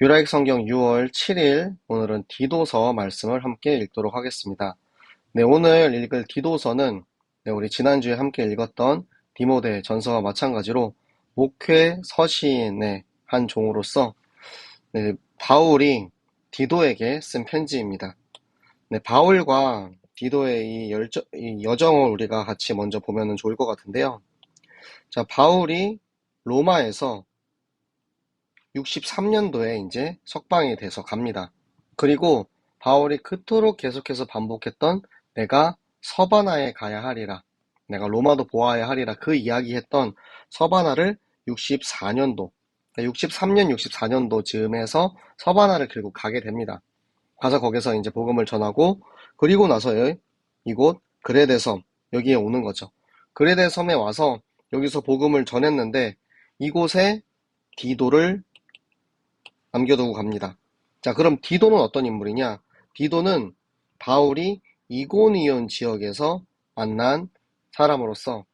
유라익 성경 6월 7일 오늘은 디도서 말씀을 함께 읽도록 하겠습니다. 네, 오늘 읽을 디도서는 우리 지난주에 함께 읽었던 디모데 전서와 마찬가지로 목회 서신의 한 종으로서 바울이 디도에게 쓴 편지입니다. 네, 바울과 디도의 이 여정을 우리가 같이 먼저 보면 좋을 것 같은데요. 자, 바울이 로마에서 63년도에 이제 석방이 돼서 갑니다. 그리고 바울이 그토록 계속해서 반복했던 내가 서바나에 가야 하리라, 내가 로마도 보아야 하리라 그 이야기했던 서바나를 64년도, 63년, 64년도 즈음에서 서바나를 결국 가게 됩니다. 가서 거기서 이제 복음을 전하고, 그리고 나서 이곳 그레데 섬, 여기에 오는 거죠. 그레데 섬에 와서 여기서 복음을 전했는데 이곳에 디도를 남겨두고 갑니다. 자, 그럼 디도는 어떤 인물이냐? 디도는 바울이 이고니온 지역에서 만난 사람으로서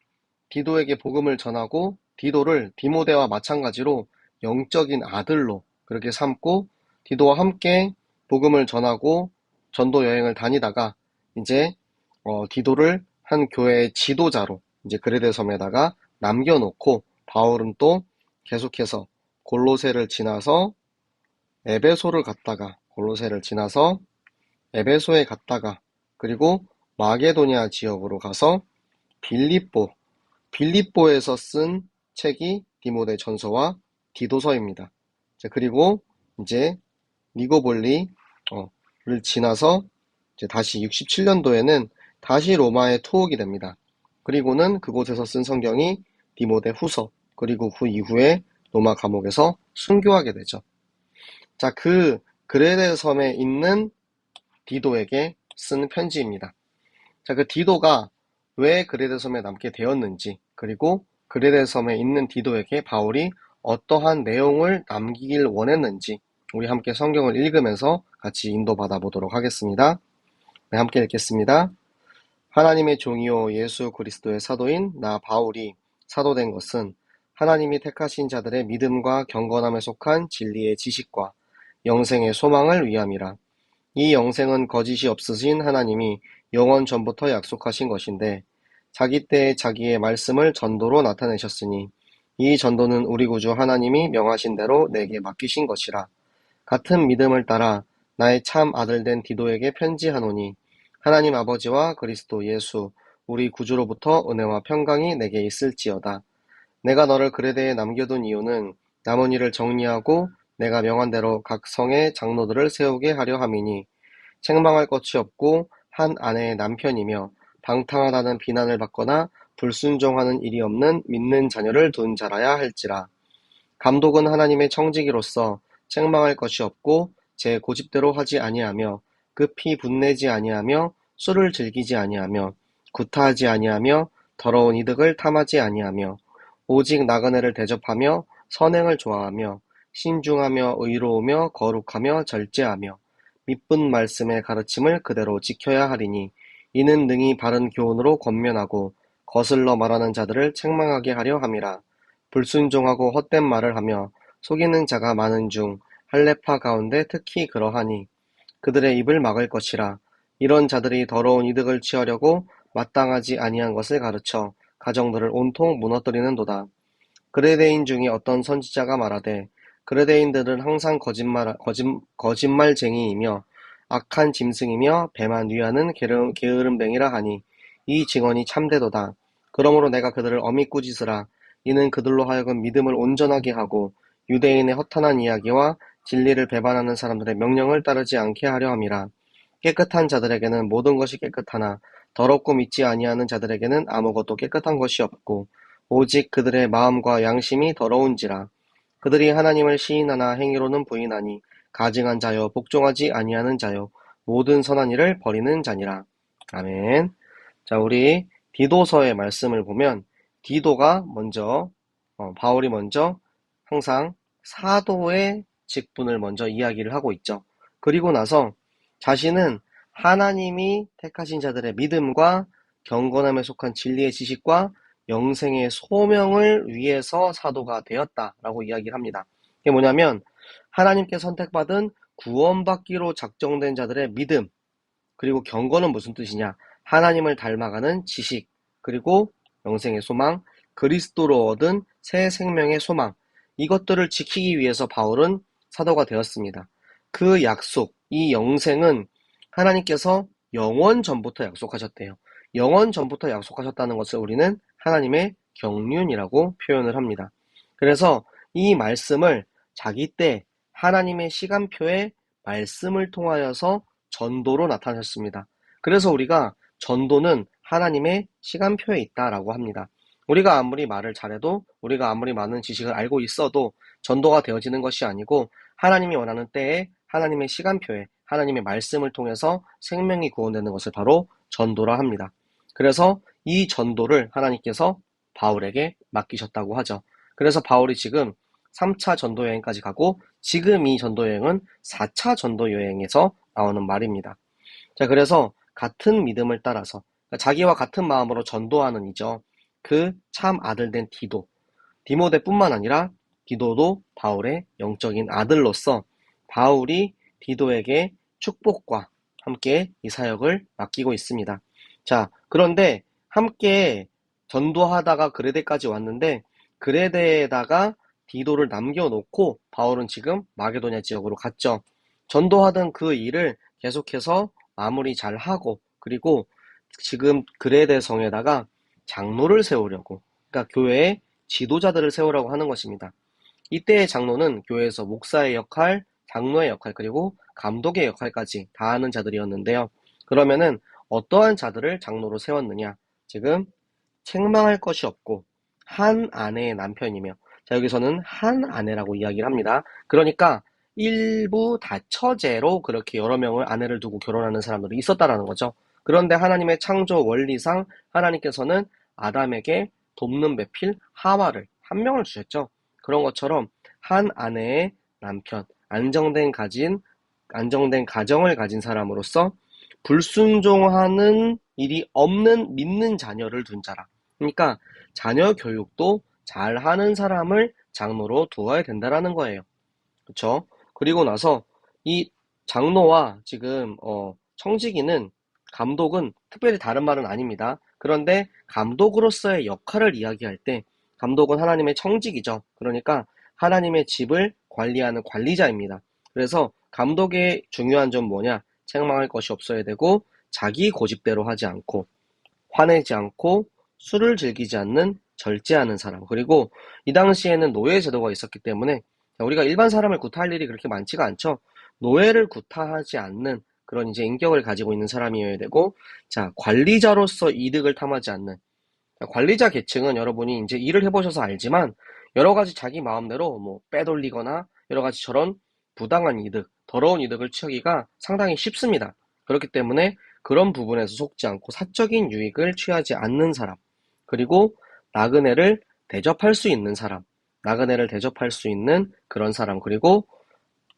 디도에게 복음을 전하고 디도를 디모데와 마찬가지로 영적인 아들로 그렇게 삼고 디도와 함께 복음을 전하고 전도 여행을 다니다가 이제 디도를 한 교회의 지도자로 이제 그레데 섬에다가 남겨놓고 바울은 또 계속해서 골로새를 지나서 에베소를 갔다가 골로새를 지나서 에베소에 갔다가 그리고 마게도냐 지역으로 가서 빌립보에서 쓴 책이 디모데 전서와 디도서입니다. 자, 그리고 이제 니고볼리를 지나서 이제 다시 67년도에는 다시 로마에 투옥이 됩니다. 그리고는 그곳에서 쓴 성경이 디모데 후서, 그리고 그 이후에 로마 감옥에서 순교하게 되죠. 자, 그 그레데 섬에 있는 디도에게 쓴 편지입니다. 자, 그 디도가 왜 그레데 섬에 남게 되었는지, 그리고 그레데 섬에 있는 디도에게 바울이 어떠한 내용을 남기길 원했는지 우리 함께 성경을 읽으면서 같이 인도받아 보도록 하겠습니다. 네, 함께 읽겠습니다. 하나님의 종이요 예수 그리스도의 사도인 나 바울이 사도된 것은 하나님이 택하신 자들의 믿음과 경건함에 속한 진리의 지식과 영생의 소망을 위함이라. 이 영생은 거짓이 없으신 하나님이 영원 전부터 약속하신 것인데 자기 때에 자기의 말씀을 전도로 나타내셨으니 이 전도는 우리 구주 하나님이 명하신 대로 내게 맡기신 것이라. 같은 믿음을 따라 나의 참 아들된 디도에게 편지하노니 하나님 아버지와 그리스도 예수 우리 구주로부터 은혜와 평강이 내게 있을지어다. 내가 너를 그레데에 남겨둔 이유는 남은 일을 정리하고 내가 명한 대로 각 성의 장로들을 세우게 하려 함이니 책망할 것이 없고 한 아내의 남편이며 방탕하다는 비난을 받거나 불순종하는 일이 없는 믿는 자녀를 둔 자라야 할지라. 감독은 하나님의 청지기로서 책망할 것이 없고 제 고집대로 하지 아니하며 급히 분내지 아니하며 술을 즐기지 아니하며 구타하지 아니하며 더러운 이득을 탐하지 아니하며 오직 나그네를 대접하며 선행을 좋아하며 신중하며 의로우며 거룩하며 절제하며 미쁜 말씀의 가르침을 그대로 지켜야 하리니 이는 능히 바른 교훈으로 권면하고 거슬러 말하는 자들을 책망하게 하려 함이라. 불순종하고 헛된 말을 하며 속이는 자가 많은 중 할례파 가운데 특히 그러하니 그들의 입을 막을 것이라. 이런 자들이 더러운 이득을 취하려고 마땅하지 아니한 것을 가르쳐 가정들을 온통 무너뜨리는도다. 그레데인 중에 어떤 선지자가 말하되 그레데인들은 항상 거짓말쟁이이며 악한 짐승이며 배만 위하는 게으름뱅이라 하니 이 증언이 참되도다. 그러므로 내가 그들을 엄히 꾸짖으라. 이는 그들로 하여금 믿음을 온전하게 하고 유대인의 허탄한 이야기와 진리를 배반하는 사람들의 명령을 따르지 않게 하려 함이라. 깨끗한 자들에게는 모든 것이 깨끗하나 더럽고 믿지 아니하는 자들에게는 아무것도 깨끗한 것이 없고 오직 그들의 마음과 양심이 더러운지라. 그들이 하나님을 시인하나 행위로는 부인하니 가증한 자여 복종하지 아니하는 자여 모든 선한 일을 버리는 자니라. 아멘. 자, 우리 디도서의 말씀을 보면 디도가 먼저 바울이 먼저 항상 사도의 직분을 먼저 이야기를 하고 있죠. 그리고 나서 자신은 하나님이 택하신 자들의 믿음과 경건함에 속한 진리의 지식과 영생의 소명을 위해서 사도가 되었다라고 이야기를 합니다. 이게 뭐냐면 하나님께 선택받은 구원받기로 작정된 자들의 믿음, 그리고 경건은 무슨 뜻이냐? 하나님을 닮아가는 지식, 그리고 영생의 소망, 그리스도로 얻은 새 생명의 소망, 이것들을 지키기 위해서 바울은 사도가 되었습니다. 그 약속, 이 영생은 하나님께서 영원 전부터 약속하셨대요. 영원 전부터 약속하셨다는 것을 우리는 하나님의 경륜이라고 표현을 합니다. 그래서 이 말씀을 자기 때 하나님의 시간표에 말씀을 통하여서 전도로 나타내셨습니다. 그래서 우리가 전도는 하나님의 시간표에 있다라고 합니다. 우리가 아무리 말을 잘해도, 우리가 아무리 많은 지식을 알고 있어도 전도가 되어지는 것이 아니고, 하나님이 원하는 때에 하나님의 시간표에 하나님의 말씀을 통해서 생명이 구원되는 것을 바로 전도라 합니다. 그래서 이 전도를 하나님께서 바울에게 맡기셨다고 하죠. 그래서 바울이 지금 3차 전도 여행까지 가고, 지금 이 전도 여행은 4차 전도 여행에서 나오는 말입니다. 자, 그래서 같은 믿음을 따라서, 그러니까 자기와 같은 마음으로 전도하는 이죠. 그 참 아들 된 디모데뿐만 아니라 디도도 바울의 영적인 아들로서 바울이 디도에게 축복과 함께 이 사역을 맡기고 있습니다. 자, 그런데 함께 전도하다가 그레데까지 왔는데, 그레데에다가 디도를 남겨놓고 바울은 지금 마게도냐 지역으로 갔죠. 전도하던 그 일을 계속해서 마무리 잘 하고, 그리고 지금 그레데 성에다가 장로를 세우려고, 그러니까 교회에 지도자들을 세우라고 하는 것입니다. 이때의 장로는 교회에서 목사의 역할, 장로의 역할, 그리고 감독의 역할까지 다 하는 자들이었는데요. 그러면은 어떠한 자들을 장로로 세웠느냐? 지금 책망할 것이 없고 한 아내의 남편이며, 자, 여기서는 한 아내라고 이야기를 합니다. 그러니까 일부 다처제로 그렇게 여러 명을 아내를 두고 결혼하는 사람들이 있었다라는 거죠. 그런데 하나님의 창조 원리상 하나님께서는 아담에게 돕는 배필 하와를 한 명을 주셨죠. 그런 것처럼 한 아내의 남편, 안정된 가정을 가진 사람으로서 불순종하는 일이 없는 믿는 자녀를 둔 자라. 그러니까 자녀 교육도 잘하는 사람을 장로로 두어야 된다라는 거예요. 그렇죠? 그리고 나서 이 장로와 지금 청지기는, 감독은 특별히 다른 말은 아닙니다. 그런데 감독으로서의 역할을 이야기할 때 감독은 하나님의 청직이죠. 그러니까 하나님의 집을 관리하는 관리자입니다. 그래서 감독의 중요한 점 뭐냐? 책망할 것이 없어야 되고, 자기 고집대로 하지 않고, 화내지 않고, 술을 즐기지 않는 절제하는 사람. 그리고 이 당시에는 노예 제도가 있었기 때문에 우리가 일반 사람을 구타할 일이 그렇게 많지가 않죠. 노예를 구타하지 않는 그런 이제 인격을 가지고 있는 사람이어야 되고, 자, 관리자로서 이득을 탐하지 않는, 관리자 계층은 여러분이 이제 일을 해보셔서 알지만 여러 가지 자기 마음대로 뭐 빼돌리거나 여러 가지 저런 부당한 이득, 더러운 이득을 취하기가 상당히 쉽습니다. 그렇기 때문에 그런 부분에서 속지 않고 사적인 유익을 취하지 않는 사람, 그리고 나그네를 대접할 수 있는 사람, 나그네를 대접할 수 있는 그런 사람, 그리고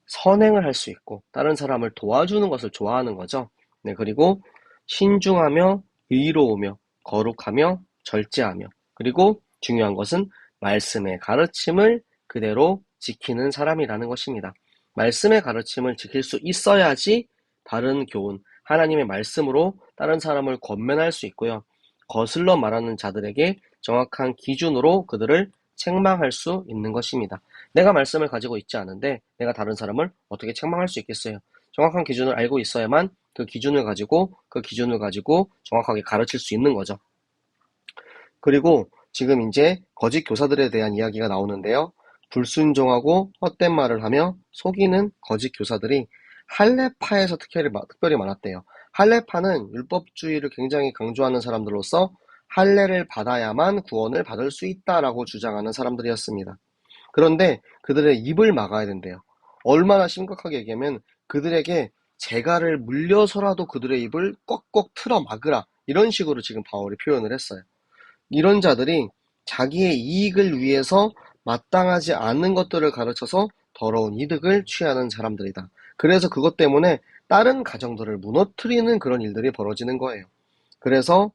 선행을 할 수 있고 다른 사람을 도와주는 것을 좋아하는 거죠. 네, 그리고 신중하며 의로우며 거룩하며 절제하며, 그리고 중요한 것은 말씀의 가르침을 그대로 지키는 사람이라는 것입니다. 말씀의 가르침을 지킬 수 있어야지 바른 교훈, 하나님의 말씀으로 다른 사람을 권면할 수 있고요. 거슬러 말하는 자들에게 정확한 기준으로 그들을 책망할 수 있는 것입니다. 내가 말씀을 가지고 있지 않은데 내가 다른 사람을 어떻게 책망할 수 있겠어요? 정확한 기준을 알고 있어야만 그 기준을 가지고 정확하게 가르칠 수 있는 거죠. 그리고 지금 이제 거짓 교사들에 대한 이야기가 나오는데요. 불순종하고 헛된 말을 하며 속이는 거짓 교사들이 할례파에서 특별히 많았대요. 할례파는 율법주의를 굉장히 강조하는 사람들로서 할례를 받아야만 구원을 받을 수 있다라고 주장하는 사람들이었습니다. 그런데 그들의 입을 막아야 된대요. 얼마나 심각하게 얘기하면 그들에게 재갈을 물려서라도 그들의 입을 꽉꽉 틀어 막으라, 이런 식으로 지금 바울이 표현을 했어요. 이런 자들이 자기의 이익을 위해서 마땅하지 않은 것들을 가르쳐서 더러운 이득을 취하는 사람들이다. 그래서 그것 때문에 다른 가정들을 무너뜨리는 그런 일들이 벌어지는 거예요. 그래서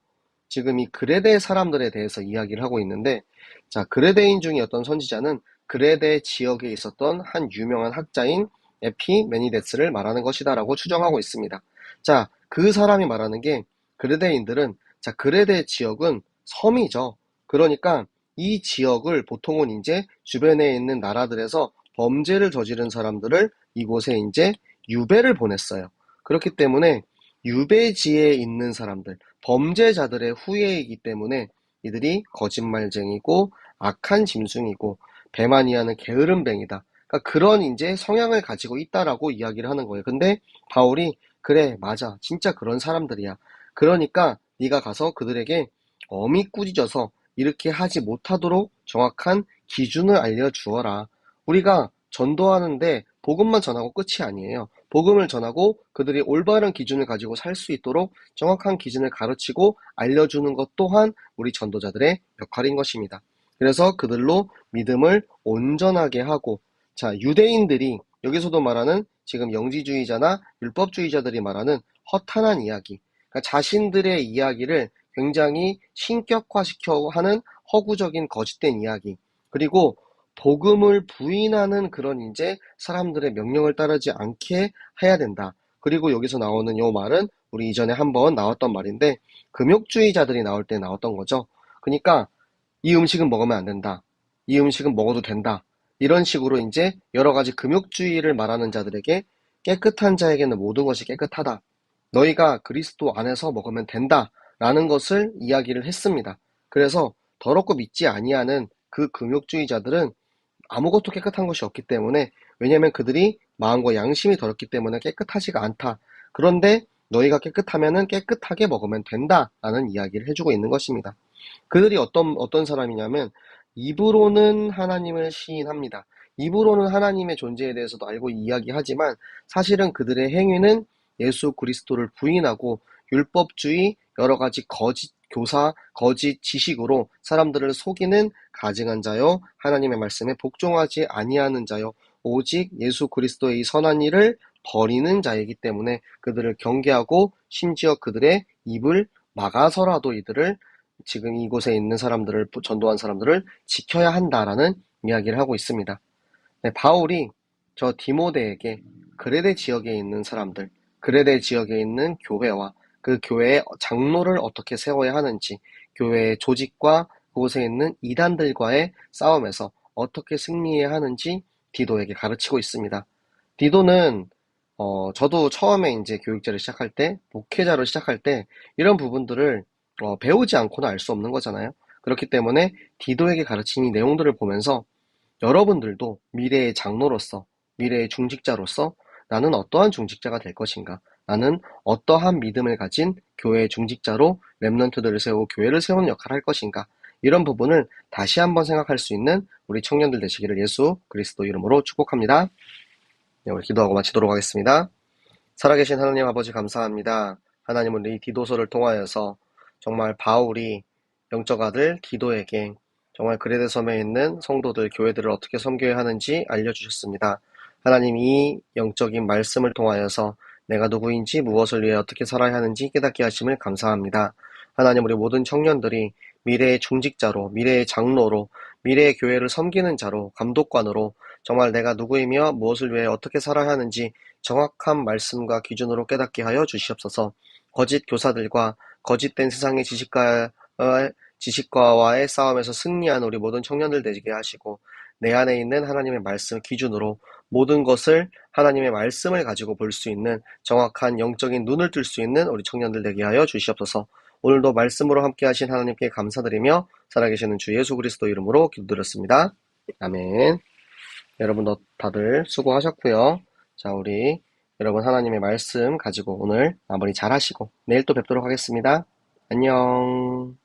지금 이 그레데 사람들에 대해서 이야기를 하고 있는데, 자, 그레데인 중에 어떤 선지자는 그레데 지역에 있었던 한 유명한 학자인 에피메니데스를 말하는 것이다라고 추정하고 있습니다. 자, 그 사람이 말하는 게 그레데인들은 자, 그레데 지역은 섬이죠. 그러니까 이 지역을 보통은 이제 주변에 있는 나라들에서 범죄를 저지른 사람들을 이곳에 이제 유배를 보냈어요. 그렇기 때문에 유배지에 있는 사람들, 범죄자들의 후예이기 때문에 이들이 거짓말쟁이고 악한 짐승이고 배만이하는 게으름뱅이다. 그러니까 그런 이제 성향을 가지고 있다라고 이야기를 하는 거예요. 근데 바울이 그래, 맞아, 진짜 그런 사람들이야. 그러니까 네가 가서 그들에게 엄히 꾸짖어서 이렇게 하지 못하도록 정확한 기준을 알려주어라. 우리가 전도하는데 복음만 전하고 끝이 아니에요. 복음을 전하고 그들이 올바른 기준을 가지고 살 수 있도록 정확한 기준을 가르치고 알려주는 것 또한 우리 전도자들의 역할인 것입니다. 그래서 그들로 믿음을 온전하게 하고, 자, 유대인들이 여기서도 말하는 지금 영지주의자나 율법주의자들이 말하는 허탄한 이야기, 그러니까 자신들의 이야기를 굉장히 신격화시켜 하는 허구적인 거짓된 이야기, 그리고 복음을 부인하는 그런 이제 사람들의 명령을 따르지 않게 해야 된다. 그리고 여기서 나오는 요 말은 우리 이전에 한번 나왔던 말인데 금욕주의자들이 나올 때 나왔던 거죠. 그러니까 이 음식은 먹으면 안 된다. 이 음식은 먹어도 된다. 이런 식으로 이제 여러 가지 금욕주의를 말하는 자들에게 깨끗한 자에게는 모든 것이 깨끗하다. 너희가 그리스도 안에서 먹으면 된다. 라는 것을 이야기를 했습니다. 그래서 더럽고 믿지 아니하는 그 금욕주의자들은 아무것도 깨끗한 것이 없기 때문에 왜냐하면 그들이 마음과 양심이 더럽기 때문에 깨끗하지가 않다. 그런데 너희가 깨끗하면은 깨끗하게 먹으면 된다라는 이야기를 해주고 있는 것입니다. 그들이 어떤 사람이냐면 입으로는 하나님을 시인합니다. 입으로는 하나님의 존재에 대해서도 알고 이야기하지만 사실은 그들의 행위는 예수 그리스도를 부인하고 율법주의 여러 가지 거짓 교사, 거짓 지식으로 사람들을 속이는 가증한 자요, 하나님의 말씀에 복종하지 아니하는 자요, 오직 예수 그리스도의 이 선한 일을 버리는 자이기 때문에 그들을 경계하고 심지어 그들의 입을 막아서라도 이들을 지금 이곳에 있는 사람들을 전도한 사람들을 지켜야 한다라는 이야기를 하고 있습니다. 네, 바울이 저 디모데에게 그레데 지역에 있는 사람들, 그레데 지역에 있는 교회와 그 교회의 장로를 어떻게 세워야 하는지, 교회의 조직과 그곳에 있는 이단들과의 싸움에서 어떻게 승리해야 하는지 디도에게 가르치고 있습니다. 디도는 저도 처음에 이제 교육자를 시작할 때, 목회자로 시작할 때 이런 부분들을 배우지 않고는 알 수 없는 거잖아요. 그렇기 때문에 디도에게 가르친 이 내용들을 보면서 여러분들도 미래의 장로로서, 미래의 중직자로서 나는 어떠한 중직자가 될 것인가? 나는 어떠한 믿음을 가진 교회의 중직자로 렘넌트들을 세우고 교회를 세우는 역할을 할 것인가? 이런 부분을 다시 한번 생각할 수 있는 우리 청년들 되시기를 예수 그리스도 이름으로 축복합니다. 네, 우리 기도하고 마치도록 하겠습니다. 살아계신 하나님 아버지 감사합니다. 하나님은 이 디도서를 통하여서 정말 바울이 영적 아들 디도에게 정말 그레데 섬에 있는 성도들, 교회들을 어떻게 섬겨야 하는지 알려주셨습니다. 하나님 이 영적인 말씀을 통하여서 내가 누구인지 무엇을 위해 어떻게 살아야 하는지 깨닫게 하심을 감사합니다. 하나님 우리 모든 청년들이 미래의 중직자로, 미래의 장로로, 미래의 교회를 섬기는 자로, 감독관으로 정말 내가 누구이며 무엇을 위해 어떻게 살아야 하는지 정확한 말씀과 기준으로 깨닫게 하여 주시옵소서. 거짓 교사들과 거짓된 세상의 지식과와의 싸움에서 승리한 우리 모든 청년들 되게 하시고 내 안에 있는 하나님의 말씀 기준으로 모든 것을 하나님의 말씀을 가지고 볼 수 있는 정확한 영적인 눈을 뜰 수 있는 우리 청년들 되게 하여 주시옵소서. 오늘도 말씀으로 함께 하신 하나님께 감사드리며 살아계시는 주 예수 그리스도 이름으로 기도드렸습니다. 아멘. 여러분 다들 수고하셨고요. 자, 우리 여러분 하나님의 말씀 가지고 오늘 마무리 잘 하시고 내일 또 뵙도록 하겠습니다. 안녕.